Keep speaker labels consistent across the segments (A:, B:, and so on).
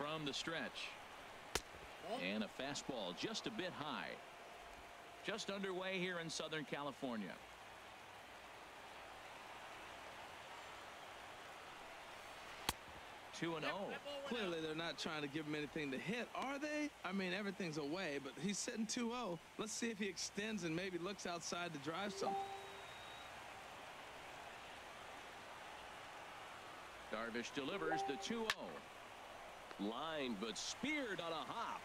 A: from the stretch. And a fastball just a bit high. Just underway here in Southern California. Two and 0.
B: Clearly, they're not trying to give him anything to hit, are they? I mean, everything's away, but he's sitting 2-0. Let's see if he extends and maybe looks outside to drive something.
A: Darvish delivers the 2-0. Line, but speared on a hop.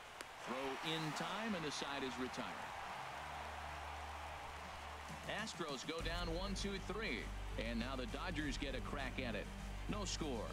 A: Throw in time, and the side is retired. Astros go down 1-2-3. And now the Dodgers get a crack at it. No score.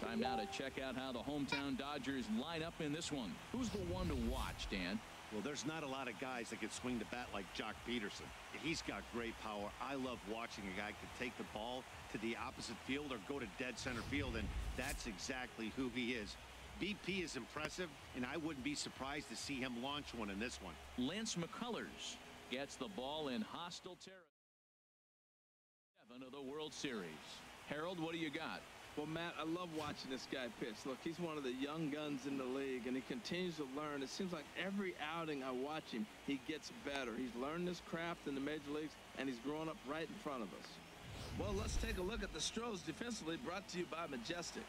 A: Time now to check out how the hometown Dodgers line up in this one. Who's the one to watch, Dan?
C: Well, there's not a lot of guys that can swing the bat like Jock Peterson. He's got great power. I love watching a guy can take the ball to the opposite field or go to dead center field, and that's exactly who he is. BP is impressive, and I wouldn't be surprised to see him launch one in this one.
A: Lance McCullers gets the ball in hostile territory. 7 of the World Series. Harold, what do you got?
B: Well, Matt, I love watching this guy pitch. Look, he's one of the young guns in the league, and he continues to learn. It seems like every outing I watch him, he gets better. He's learned this craft in the major leagues, and he's growing up right in front of us. Well, let's take a look at the Stros defensively, brought to you by Majestic.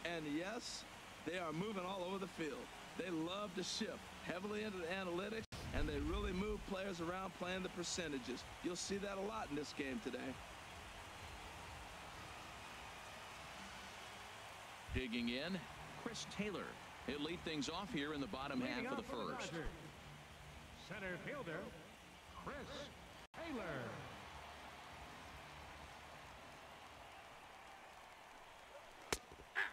B: And yes, they are moving all over the field. They love to shift heavily into the analytics, and they really move players around playing the percentages. You'll see that a lot in this game today.
A: Digging in, Chris Taylor. He'll lead things off here in the bottom half of the first.
D: Center fielder, Chris Taylor.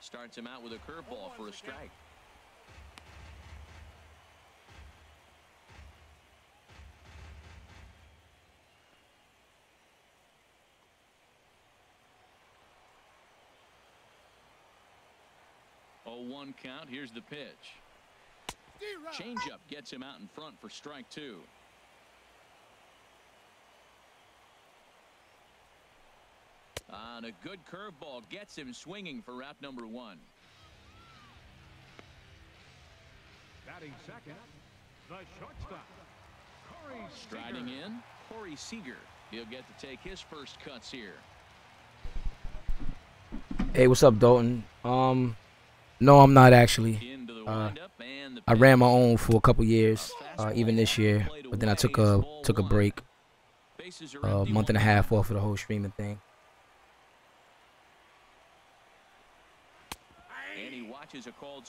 A: Starts him out with a curveball for a strike. Oh, 1 count. Here's the pitch. Changeup gets him out in front for strike 2. And a good curveball gets him swinging for route number 1.
D: Batting second, the shortstop, Corey
A: Striding
D: Seager.
A: in, Corey Seager. He'll get to take his first cuts here.
E: Hey, what's up, Dalton? No, I'm not actually. I ran my own for a couple years, even this year, but then I took a break, a month and a half off of the whole streaming thing.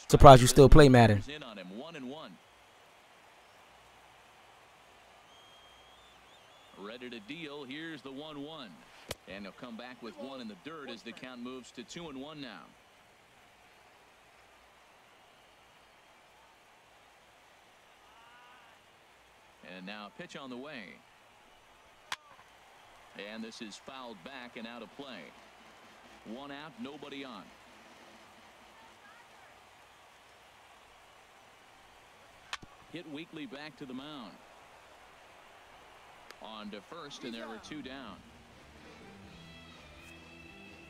E: Surprised you still play Madden.
A: Ready to deal. Here's the 1-1, and he'll come back with 1 in the dirt as the count moves to 2-1 now. And now a pitch on the way. And this is fouled back and out of play. 1 out, nobody on. Hit weakly back to the mound. On to first, and there are 2 down.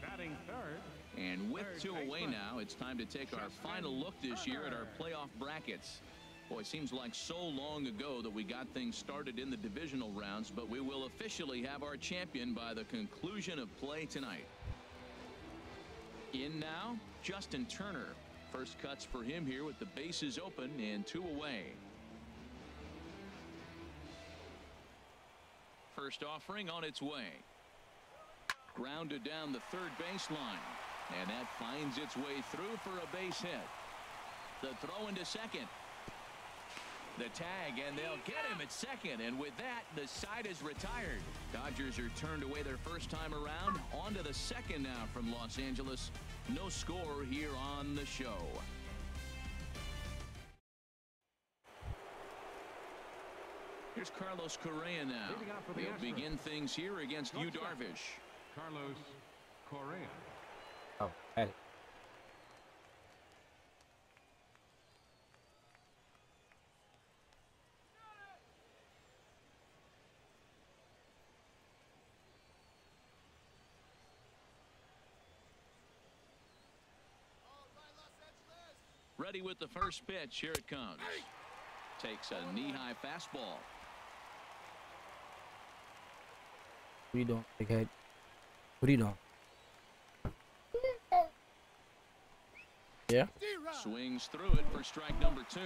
D: Batting third.
A: And with 2 away now, it's time to take our final look this year at our playoff brackets. Boy, it seems like so long ago that we got things started in the divisional rounds, but we will officially have our champion by the conclusion of play tonight. In now, Justin Turner. First cuts for him here with the bases open and 2 away. First offering on its way. Grounded down the third baseline, and that finds its way through for a base hit. The throw into second. The tag, and they'll get him at second, and with that, the side is retired. Dodgers are turned away their first time around. On to the second now from Los Angeles. No score here on the show. Here's Carlos Correa now. He'll begin things here against Yu Darvish.
D: Carlos Correa.
E: Oh, had it.
A: Ready with the first pitch. Here it comes. Takes a knee-high fastball.
E: What are you doing, big head? What are you doing? Yeah?
A: Swings through it for strike number 2.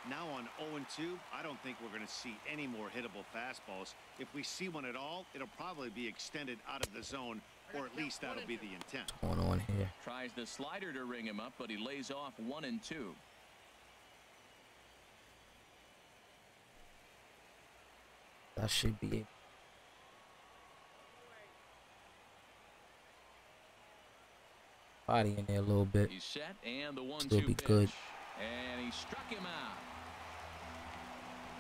C: Now on 0-2, I don't think we're going to see any more hittable fastballs. If we see one at all, it'll probably be extended out of the zone, or at least that'll be the intent.
E: What's going on here?
A: Tries the slider to ring him up, but he lays off 1-2.
E: That should be it. Body in there a little bit.
A: He's set, and the 1-2
E: Still be
A: pitch.
E: good.
A: And he struck him out.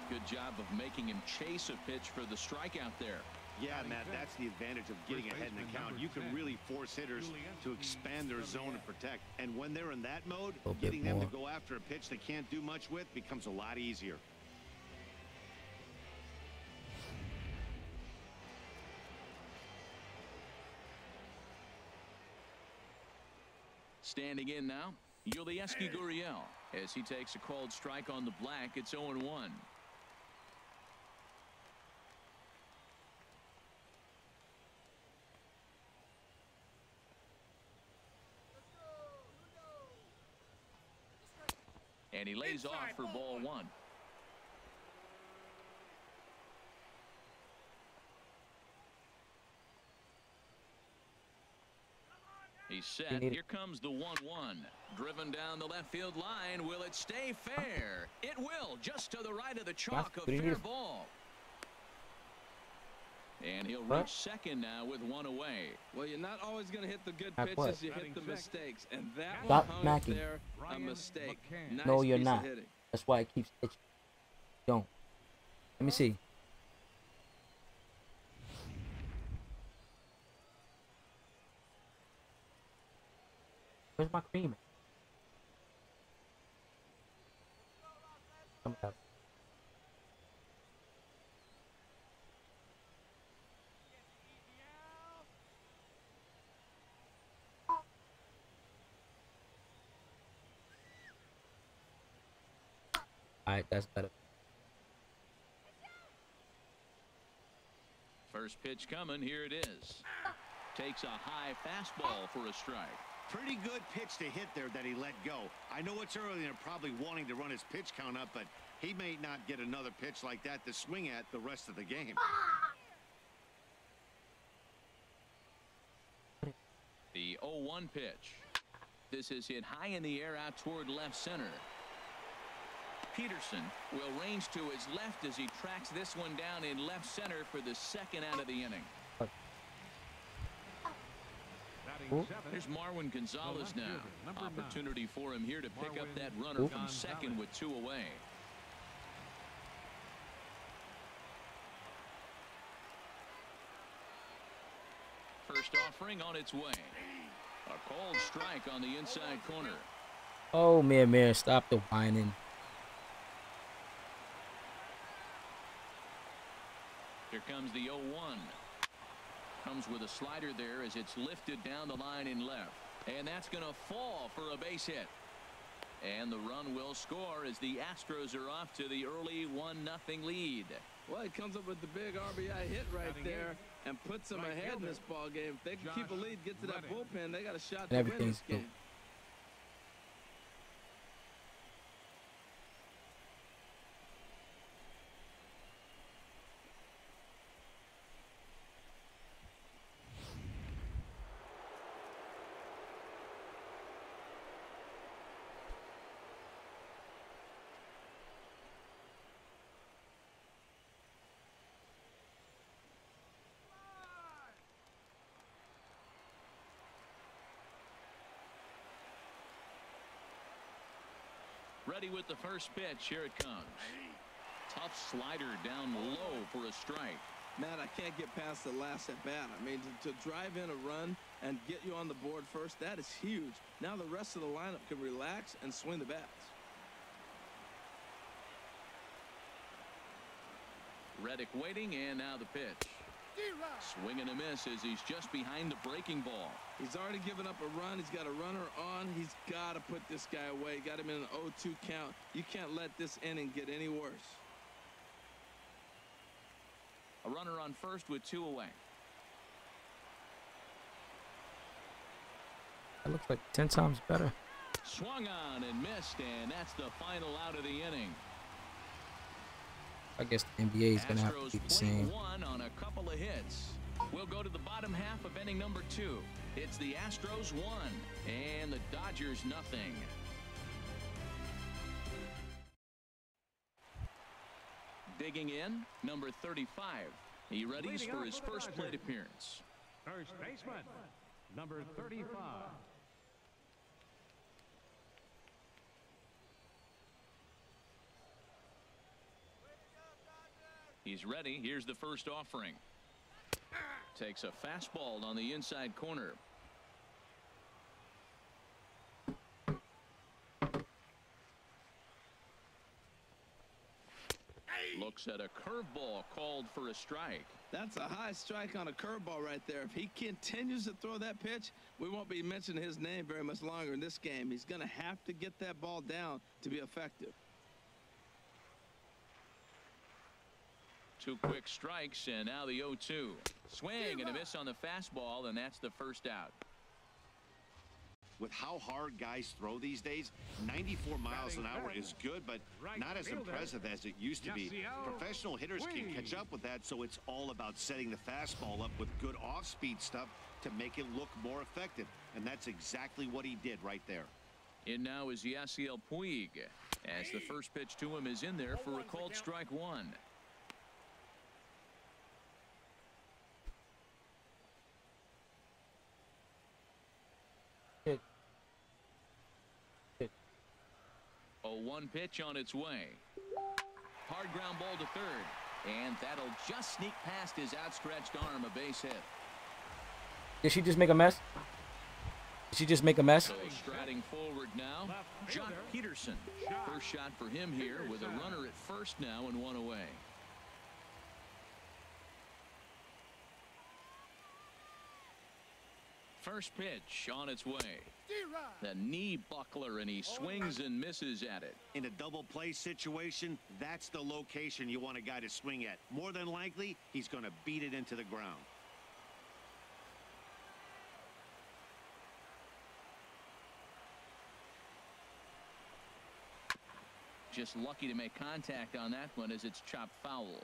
A: Good job of making him chase a pitch for the strikeout there.
C: Yeah, Matt, that's the advantage of getting ahead in the count. You can really force hitters to expand their zone and protect. And when they're in that mode, getting them to go after a pitch they can't do much with becomes a lot easier.
A: Standing in now, Yulieski Gurriel. As he takes a called strike on the black, it's 0-1. And he lays off for ball 1. He's set. Here comes the 1-1. Driven down the left field line. Will it stay fair? It will. Just to the right of the chalk. A fair ball. And he'll reach second now with 1 away.
B: Well, you're not always going to hit the good pitches. You hit the mistakes. And that
E: Stop
B: one hung
E: smacking.
B: there a mistake. Nice
E: No, you're
B: piece
E: not.
B: of hitting.
E: That's why it keeps itching. Don't. Let me see. Where's my cream? Come out. Alright, that's better.
A: First pitch coming. Here it is. Takes a high fastball for a strike.
C: Pretty good pitch to hit there that he let go. I know it's early and they're probably wanting to run his pitch count up, but he may not get another pitch like that to swing at the rest of the game.
A: The 0-1 pitch. This is hit high in the air out toward left center. Peterson will range to his left as he tracks this one down in left center for the second out of the inning. There's Marwin Gonzalez now. Opportunity for him here to pick up that runner from second with 2 away. First offering on its way. A called strike on the inside corner.
E: Oh, man, stop the whining.
A: Here comes the 0-1. Comes with a slider there as it's lifted down the line in left. And that's going to fall for a base hit. And the run will score as the Astros are off to the early 1-0 lead.
B: Well, he comes up with the big RBI hit right there and puts them ahead in this ball game. If they can keep a lead, get to that bullpen, they got a shot to win this game.
A: Ready with the first pitch. Here it comes. Tough slider down low for a strike.
B: Matt, I can't get past the last at bat. I mean, to drive in a run and get you on the board first, that is huge. Now the rest of the lineup can relax and swing the bats.
A: Reddick waiting, and now the pitch. Swing and a miss as he's just behind the breaking ball.
B: He's already given up a run. He's got a runner on. He's got to put this guy away. Got him in an 0-2 count. You can't let this inning get any worse.
A: A runner on first with 2 away.
E: That looks like 10 times better.
A: Swung on and missed, and that's the final out of the inning.
E: I guess the NBA is going to have to be the same.
A: One on a couple of hits. We'll go to the bottom half of inning number 2. It's the Astros 1 and the Dodgers nothing. Digging in, number 35. He readies for his first plate appearance.
D: First baseman, number 35.
A: He's ready. Here's the first offering. Takes a fastball on the inside corner. Looks at a curveball called for a strike.
B: That's a high strike on a curveball right there. If he continues to throw that pitch, we won't be mentioning his name very much longer in this game. He's going to have to get that ball down to be effective.
A: 2 quick strikes, and now the 0-2. Swing and a miss on the fastball, and that's the first out.
C: With how hard guys throw these days, 94 miles an hour is good, but not as impressive as it used to be. Professional hitters can catch up with that, so it's all about setting the fastball up with good off-speed stuff to make it look more effective, and that's exactly what he did right there.
A: In now is Yasiel Puig, as the first pitch to him is in there for a called strike 1. A 1 pitch on its way. Hard ground ball to third, and that'll just sneak past his outstretched arm, a base hit.
E: Did she just make a mess? Did she just make a mess?
A: So striding forward now, Jock Peterson. First shot for him here with a runner at first now and 1 away. First pitch on its way. The knee buckler, and he swings and misses at it.
C: In a double play situation, that's the location you want a guy to swing at. More than likely, he's going to beat it into the ground.
A: Just lucky to make contact on that one as it's chopped foul.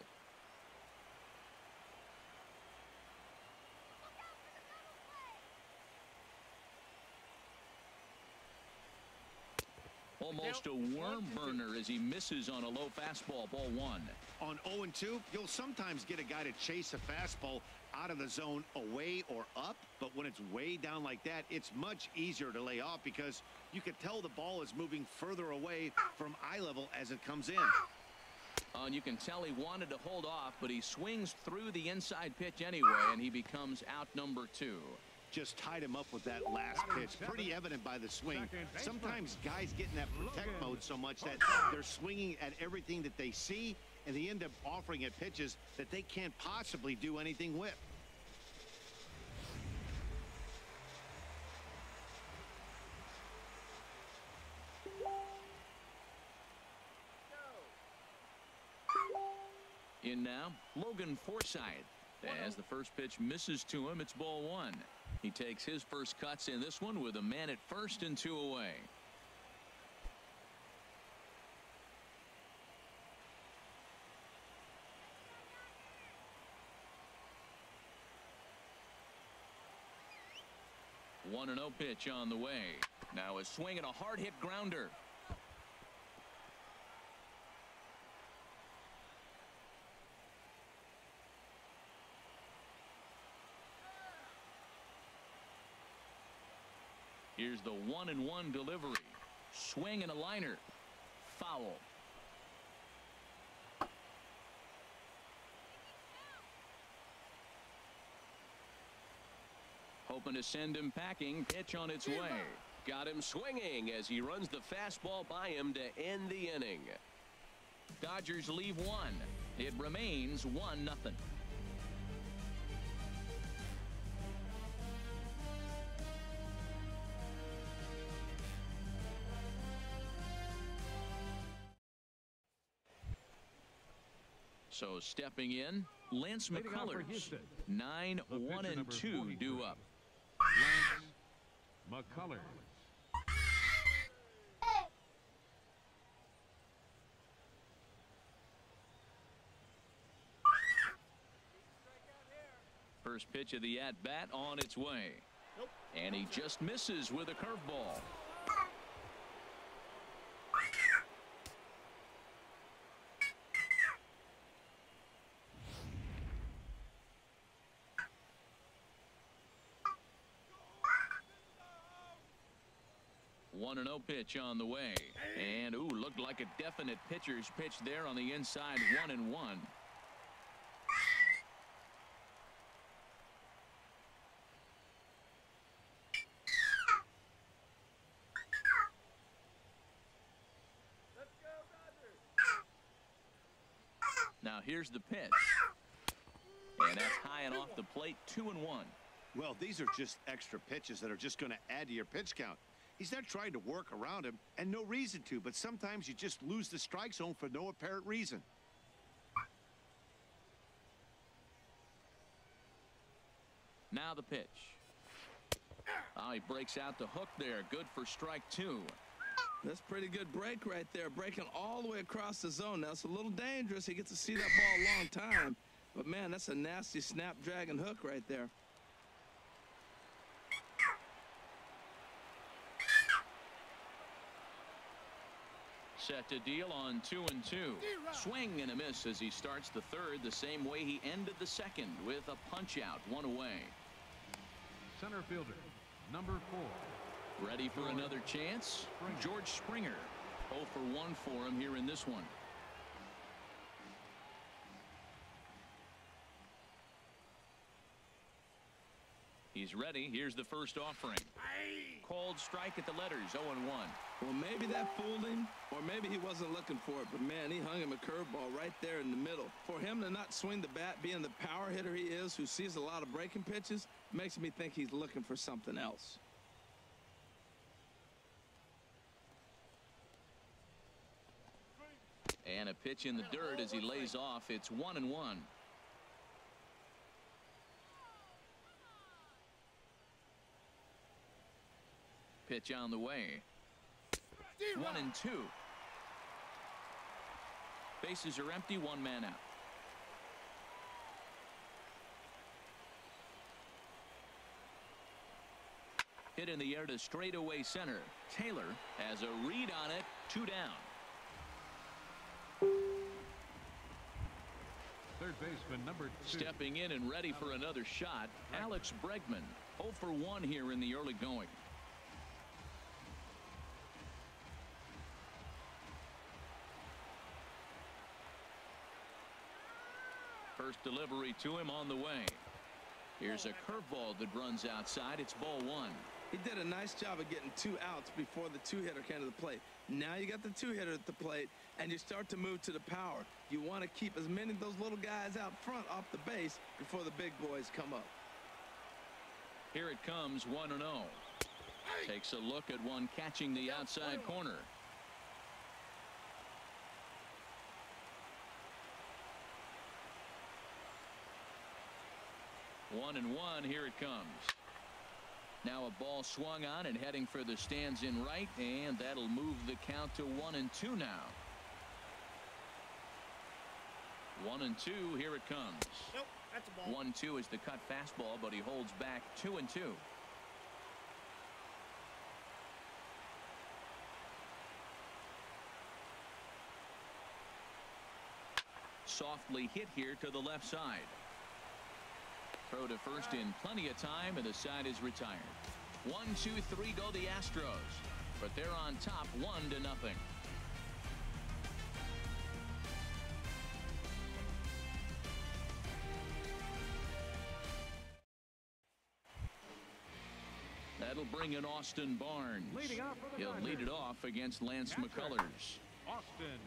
A: Almost a worm burner as he misses on a low fastball, ball 1.
C: On 0-2, you'll sometimes get a guy to chase a fastball out of the zone away or up, but when it's way down like that, it's much easier to lay off because you can tell the ball is moving further away from eye level as it comes in.
A: And you can tell he wanted to hold off, but he swings through the inside pitch anyway, and he becomes out number 2.
C: Just tied him up with that last pitch. Pretty evident by the swing. Sometimes guys get in that protect mode so much that they're swinging at everything that they see, and they end up offering at pitches that they can't possibly do anything with.
A: In now, Logan Forsythe. As the first pitch misses to him, it's ball 1. He takes his first cuts in this one with a man at first and 2 away. One and 0 pitch on the way. Now a swing and a hard hit grounder. Here's the 1-1 delivery. Swing and a liner. Foul. Hoping to send him packing. Pitch on its way. Got him swinging as he runs the fastball by him to end the inning. Dodgers leave 1. It remains 1-0. So stepping in, Lance McCullers. 9-1-2 due up.
D: Lance McCullers.
A: First pitch of the at-bat on its way. And he just misses with a curveball. One 1-0 pitch on the way. And, ooh, looked like a definite pitcher's pitch there on the inside. 1-1. Now here's the pitch. And that's high and off the plate. 2-1.
C: Well, these are just extra pitches that are just going to add to your pitch count. He's not trying to work around him, and no reason to, but sometimes you just lose the strike zone for no apparent reason.
A: Now the pitch. Oh, he breaks out the hook there. Good for strike 2.
B: That's pretty good break right there, breaking all the way across the zone. Now, it's a little dangerous. He gets to see that ball a long time. But, man, that's a nasty snapdragon hook right there.
A: Set to deal on 2-2. Swing and a miss as he starts the third the same way he ended the second with a punch out, 1 away.
D: Center fielder, number 4.
A: Ready for another chance? George Springer. 0 for 1 for him here in this one. He's ready. Here's the first offering. Called strike at the letters, 0-1.
B: Well, maybe that fooled him, or maybe he wasn't looking for it. But, man, he hung him a curveball right there in the middle. For him to not swing the bat, being the power hitter he is, who sees a lot of breaking pitches, makes me think he's looking for something else.
A: And a pitch in the dirt as he lays off. It's 1-1. Pitch on the way. 1-2. Bases are empty. 1 man out. Hit in the air to straightaway center. Taylor has a read on it. 2 down.
D: Third baseman, number 2.
A: Stepping in and ready for another shot, Alex Bregman. 0 for 1 here in the early going. First delivery to him on the way. Here's a curveball that runs outside. It's ball 1.
B: He did a nice job of getting 2 outs before the 2-hitter came to the plate. Now you got the 2-hitter at the plate, and you start to move to the power. You want to keep as many of those little guys out front off the base before the big boys come up.
A: Here it comes, 1-0. Takes a look at one catching the outside corner. One and one. Here it comes. Now a ball swung on and heading for the stands in right, and that'll move the count to 1-2 now. 1-2. Here it comes.
F: Nope, that's a ball.
A: 1-2 is the cut fastball, but he holds back. 2-2. Softly hit here to the left side. Throw to first in plenty of time, and the side is retired. 1, 2, 3 go the Astros, but they're on top 1-0. That'll bring in Austin Barnes. He'll lead it off against Lance McCullers.
D: Austin